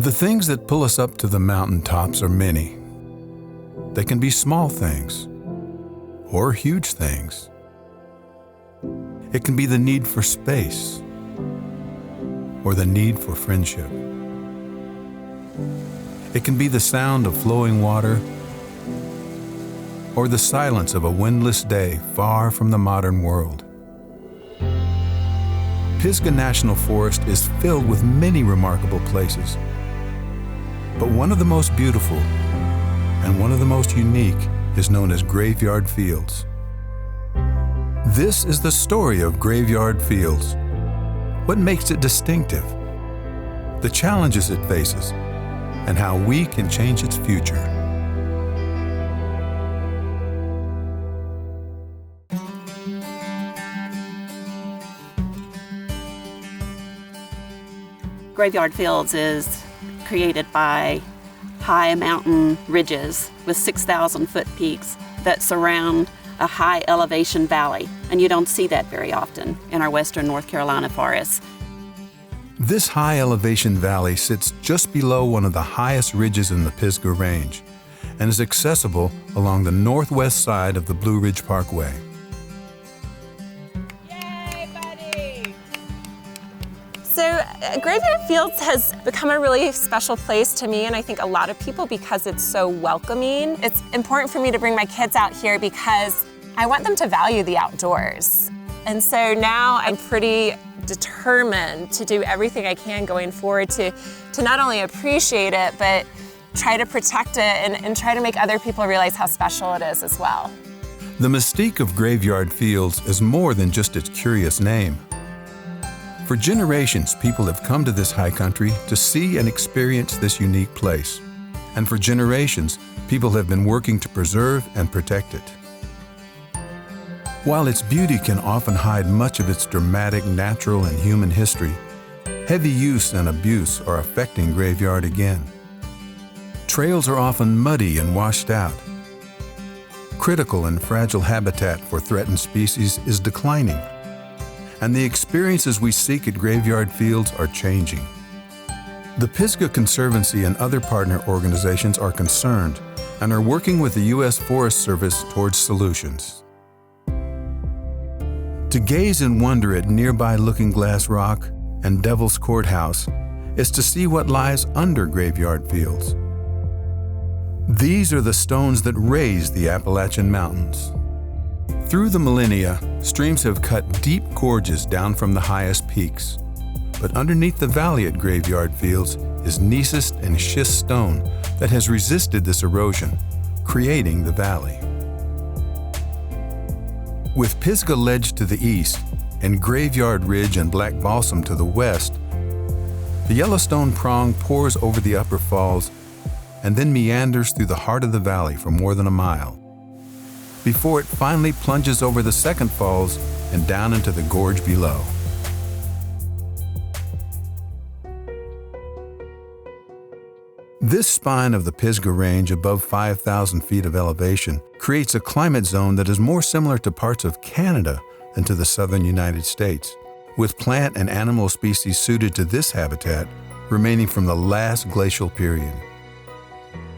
The things that pull us up to the mountaintops are many. They can be small things or huge things. It can be the need for space or the need for friendship. It can be the sound of flowing water or the silence of a windless day far from the modern world. Pisgah National Forest is filled with many remarkable places, but one of the most beautiful and one of the most unique is known as Graveyard Fields. This is the story of Graveyard Fields. What makes it distinctive, the challenges it faces, and how we can change its future. Graveyard Fields is created by high mountain ridges with 6,000-foot peaks that surround a high elevation valley, and you don't see that very often in our western North Carolina forests. This high elevation valley sits just below one of the highest ridges in the Pisgah Range and is accessible along the northwest side of the Blue Ridge Parkway. So Graveyard Fields has become a really special place to me, and I think a lot of people, because it's so welcoming. It's important for me to bring my kids out here because I want them to value the outdoors. And so now I'm pretty determined to do everything I can going forward to not only appreciate it, but try to protect it and try to make other people realize how special it is as well. The mystique of Graveyard Fields is more than just its curious name. For generations, people have come to this high country to see and experience this unique place. And for generations, people have been working to preserve and protect it. While its beauty can often hide much of its dramatic natural and human history, heavy use and abuse are affecting Graveyard again. Trails are often muddy and washed out. Critical and fragile habitat for threatened species is declining. And the experiences we seek at Graveyard Fields are changing. The Pisgah Conservancy and other partner organizations are concerned and are working with the U.S. Forest Service towards solutions. To gaze in wonder at nearby Looking Glass Rock and Devil's Courthouse is to see what lies under Graveyard Fields. These are the stones that raise the Appalachian Mountains. Through the millennia, streams have cut deep gorges down from the highest peaks. But underneath the valley at Graveyard Fields is gneiss and schist stone that has resisted this erosion, creating the valley. With Pisgah Ledge to the east and Graveyard Ridge and Black Balsam to the west, the Yellowstone Prong pours over the upper falls and then meanders through the heart of the valley for more than a mile, before it finally plunges over the second falls and down into the gorge below. This spine of the Pisgah Range above 5,000 feet of elevation creates a climate zone that is more similar to parts of Canada than to the southern United States, with plant and animal species suited to this habitat remaining from the last glacial period.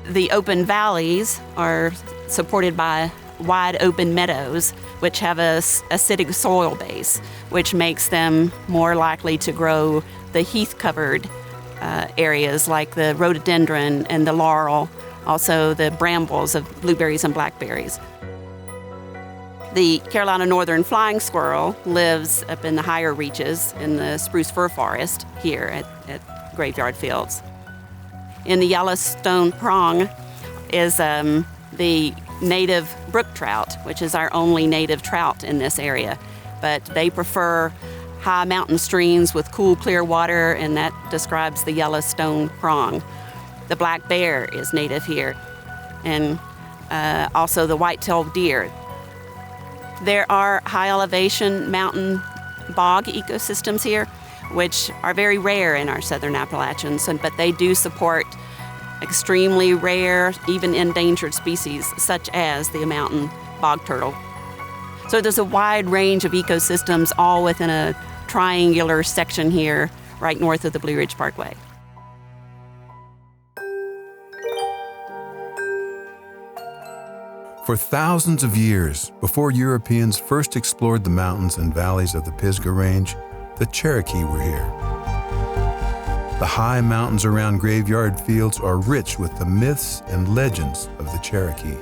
The open valleys are supported by wide open meadows, which have a acidic soil base, which makes them more likely to grow the heath-covered areas like the rhododendron and the laurel, also the brambles of blueberries and blackberries. The Carolina northern flying squirrel lives up in the higher reaches in the spruce fir forest here at Graveyard Fields. In the Yellowstone Prong is the native brook trout, which is our only native trout in this area. But they prefer high mountain streams with cool, clear water, and that describes the Yellowstone Prong. The black bear is native here, and also the white-tailed deer. There are high elevation mountain bog ecosystems here, which are very rare in our southern Appalachians, but they do support extremely rare, even endangered species, such as the mountain bog turtle. So there's a wide range of ecosystems all within a triangular section here, right north of the Blue Ridge Parkway. For thousands of years, before Europeans first explored the mountains and valleys of the Pisgah Range, the Cherokee were here. The high mountains around graveyard fields are rich with the myths and legends of the Cherokee.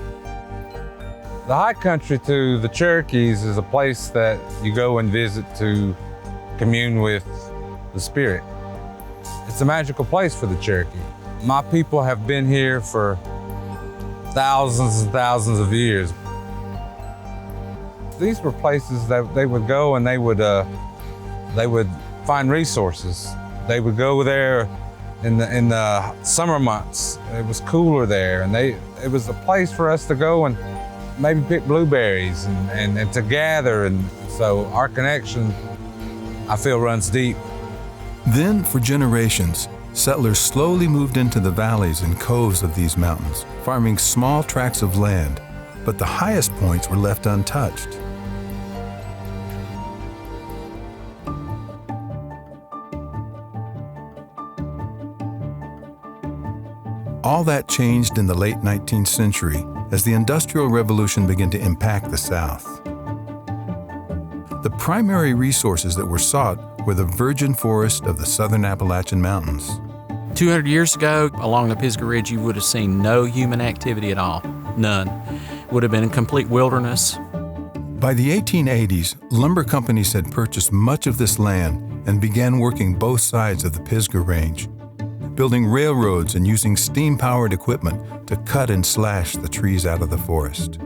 The high country to the Cherokees is a place that you go and visit to commune with the spirit. It's a magical place for the Cherokee. My people have been here for thousands and thousands of years. These were places that they would go and they would find resources. They would go there in the summer months. It was cooler there, and it was a place for us to go and maybe pick blueberries and to gather. And so our connection, I feel, runs deep. Then, for generations, settlers slowly moved into the valleys and coves of these mountains, farming small tracts of land, but the highest points were left untouched. All that changed in the late 19th century as the Industrial Revolution began to impact the South. The primary resources that were sought were the virgin forest of the southern Appalachian Mountains. 200 years ago, along the Pisgah Ridge, you would have seen no human activity at all. None. It would have been a complete wilderness. By the 1880s, lumber companies had purchased much of this land and began working both sides of the Pisgah Range, building railroads and using steam-powered equipment to cut and slash the trees out of the forest.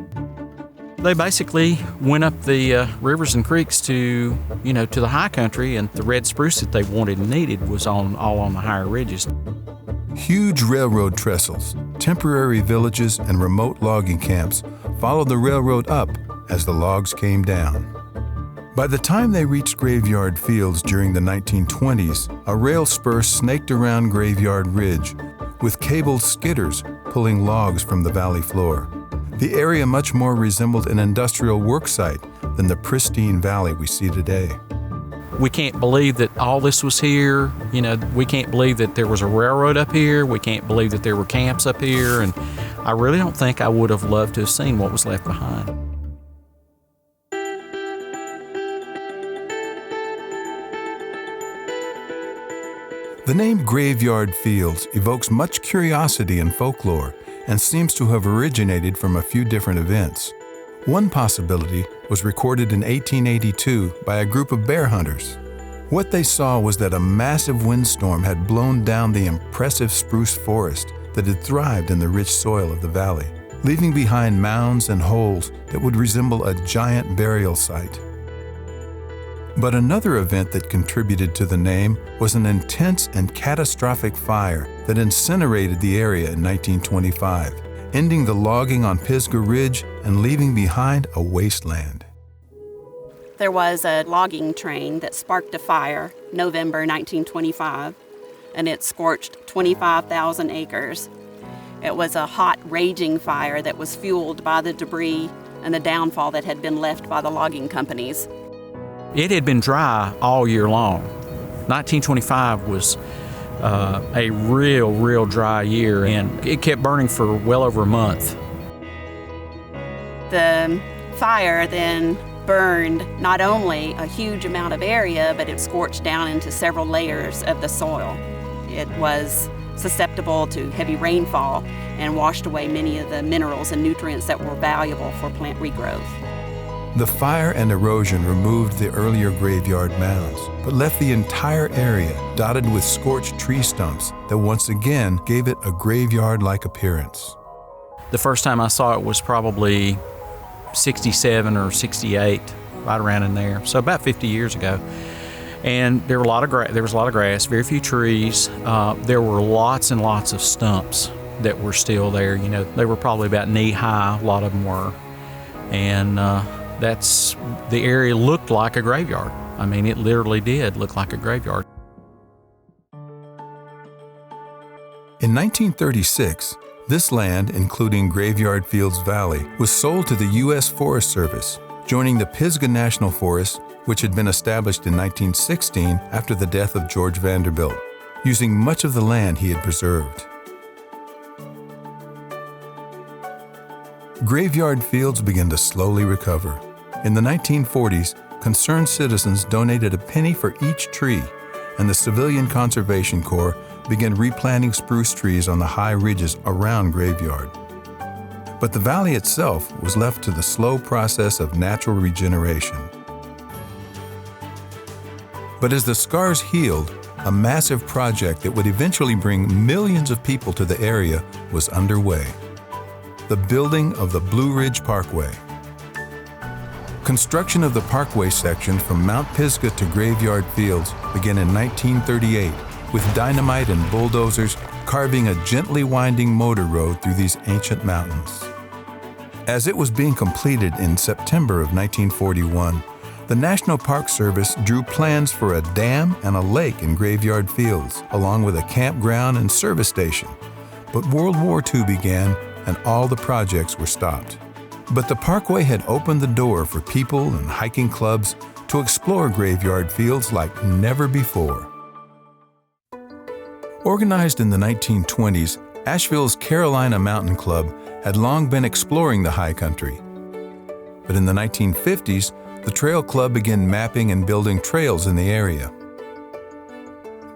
They basically went up the rivers and creeks to the high country, and the red spruce that they wanted and needed was all on the higher ridges. Huge railroad trestles, temporary villages, and remote logging camps followed the railroad up as the logs came down. By the time they reached graveyard fields during the 1920s, a rail spur snaked around Graveyard Ridge, with cabled skidders pulling logs from the valley floor. The area much more resembled an industrial work site than the pristine valley we see today. We can't believe that all this was here. We can't believe that there was a railroad up here. We can't believe that there were camps up here. And I really don't think I would have loved to have seen what was left behind. The name Graveyard Fields evokes much curiosity and folklore and seems to have originated from a few different events. One possibility was recorded in 1882 by a group of bear hunters. What they saw was that a massive windstorm had blown down the impressive spruce forest that had thrived in the rich soil of the valley, leaving behind mounds and holes that would resemble a giant burial site. But another event that contributed to the name was an intense and catastrophic fire that incinerated the area in 1925, ending the logging on Pisgah Ridge and leaving behind a wasteland. There was a logging train that sparked a fire November 1925, and it scorched 25,000 acres. It was a hot, raging fire that was fueled by the debris and the downfall that had been left by the logging companies. It had been dry all year long. 1925 was a real dry year, and it kept burning for well over a month. The fire then burned not only a huge amount of area, but it scorched down into several layers of the soil. It was susceptible to heavy rainfall and washed away many of the minerals and nutrients that were valuable for plant regrowth. The fire and erosion removed the earlier graveyard mounds, but left the entire area dotted with scorched tree stumps that once again gave it a graveyard-like appearance. The first time I saw it was probably 67 or 68, right around in there, so about 50 years ago. And there was a lot of grass, very few trees. There were lots and lots of stumps that were still there. They were probably about knee-high, a lot of them were. And the area looked like a graveyard. I mean, it literally did look like a graveyard. In 1936, this land, including Graveyard Fields Valley, was sold to the U.S. Forest Service, joining the Pisgah National Forest, which had been established in 1916 after the death of George Vanderbilt, using much of the land he had preserved. Graveyard fields began to slowly recover. In the 1940s, concerned citizens donated a penny for each tree, and the Civilian Conservation Corps began replanting spruce trees on the high ridges around Graveyard. But the valley itself was left to the slow process of natural regeneration. But as the scars healed, a massive project that would eventually bring millions of people to the area was underway: the building of the Blue Ridge Parkway. Construction of the parkway section from Mount Pisgah to Graveyard Fields began in 1938 with dynamite and bulldozers carving a gently winding motor road through these ancient mountains. As it was being completed in September of 1941, the National Park Service drew plans for a dam and a lake in Graveyard Fields, along with a campground and service station. But World War II began and all the projects were stopped. But the parkway had opened the door for people and hiking clubs to explore Graveyard Fields like never before. Organized in the 1920s, Asheville's Carolina Mountain Club had long been exploring the high country. But in the 1950s, the Trail Club began mapping and building trails in the area.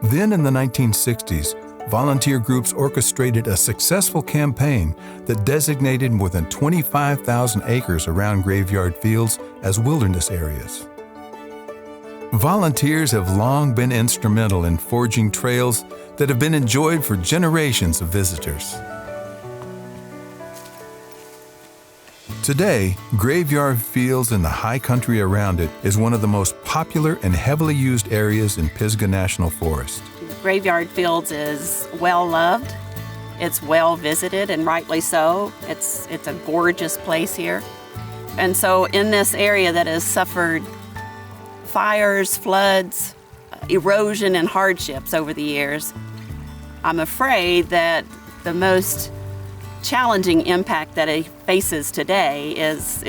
Then in the 1960s, volunteer groups orchestrated a successful campaign that designated more than 25,000 acres around Graveyard Fields as wilderness areas. Volunteers have long been instrumental in forging trails that have been enjoyed for generations of visitors. Today, Graveyard Fields and the high country around it is one of the most popular and heavily used areas in Pisgah National Forest. Graveyard Fields is well loved. It's well visited, and rightly so. It's a gorgeous place here. And so in this area that has suffered fires, floods, erosion, and hardships over the years, I'm afraid that the most challenging impact that it faces today is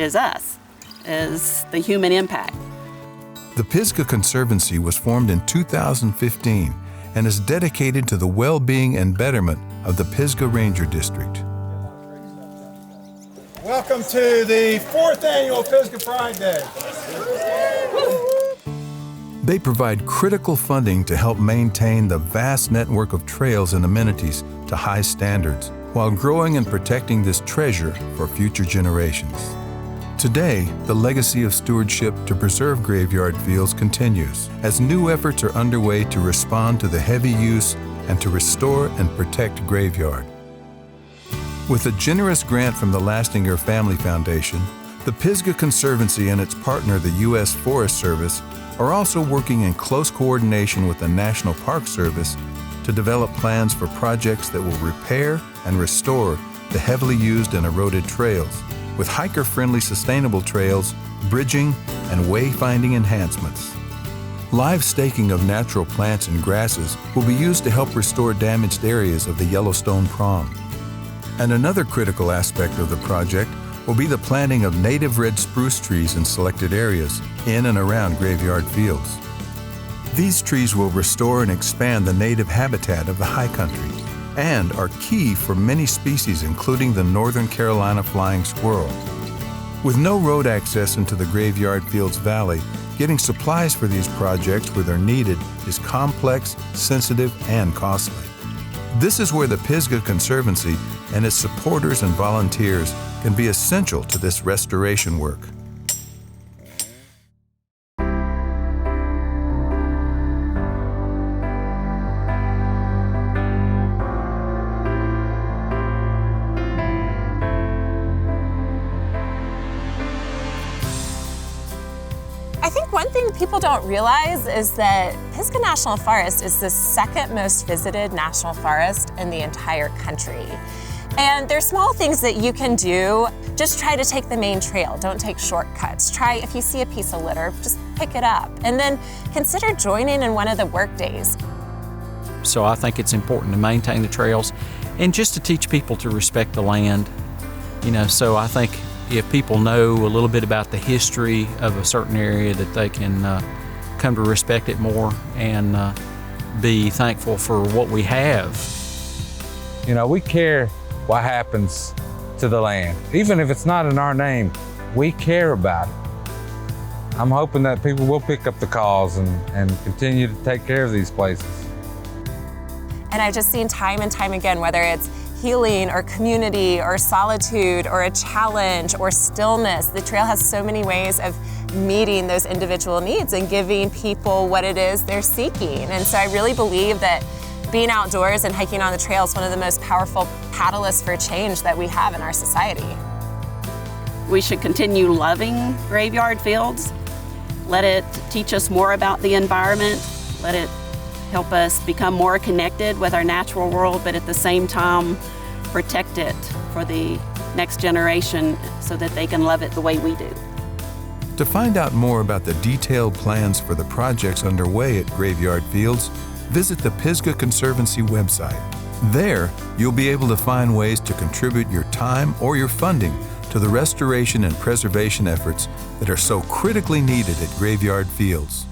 the human impact. The Pisgah Conservancy was formed in 2015 and is dedicated to the well-being and betterment of the Pisgah Ranger District. Welcome to the 4th annual Pisgah Pride Day. They provide critical funding to help maintain the vast network of trails and amenities to high standards, while growing and protecting this treasure for future generations. Today, the legacy of stewardship to preserve Graveyard Fields continues as new efforts are underway to respond to the heavy use and to restore and protect Graveyard. With a generous grant from the Lastinger Family Foundation, the Pisgah Conservancy and its partner, the U.S. Forest Service, are also working in close coordination with the National Park Service to develop plans for projects that will repair and restore the heavily used and eroded trails, with hiker-friendly sustainable trails, bridging, and wayfinding enhancements. Live staking of natural plants and grasses will be used to help restore damaged areas of the Yellowstone Prom. And another critical aspect of the project will be the planting of native red spruce trees in selected areas in and around Graveyard Fields. These trees will restore and expand the native habitat of the high country and are key for many species, including the northern Carolina flying squirrel. With no road access into the Graveyard Fields Valley, getting supplies for these projects where they're needed is complex, sensitive, and costly. This is where the Pisgah Conservancy and its supporters and volunteers can be essential to this restoration work. I think one thing people don't realize is that Pisgah National Forest is the 2nd most visited national forest in the entire country. And there's small things that you can do. Just try to take the main trail. Don't take shortcuts. Try, if you see a piece of litter, just pick it up. And then consider joining in one of the work days. So I think it's important to maintain the trails and just to teach people to respect the land. So I think if people know a little bit about the history of a certain area, that they can come to respect it more and be thankful for what we have. We care what happens to the land. Even if it's not in our name, we care about it. I'm hoping that people will pick up the cause and continue to take care of these places. And I've just seen time and time again, whether it's healing or community or solitude or a challenge or stillness, the trail has so many ways of meeting those individual needs and giving people what it is they're seeking. And so I really believe that being outdoors and hiking on the trail is one of the most powerful catalysts for change that we have in our society. We should continue loving graveyard fields. Let it teach us more about the environment. Let it help us become more connected with our natural world, but at the same time, protect it for the next generation so that they can love it the way we do. To find out more about the detailed plans for the projects underway at Graveyard Fields, visit the Pisgah Conservancy website. There, you'll be able to find ways to contribute your time or your funding to the restoration and preservation efforts that are so critically needed at Graveyard Fields.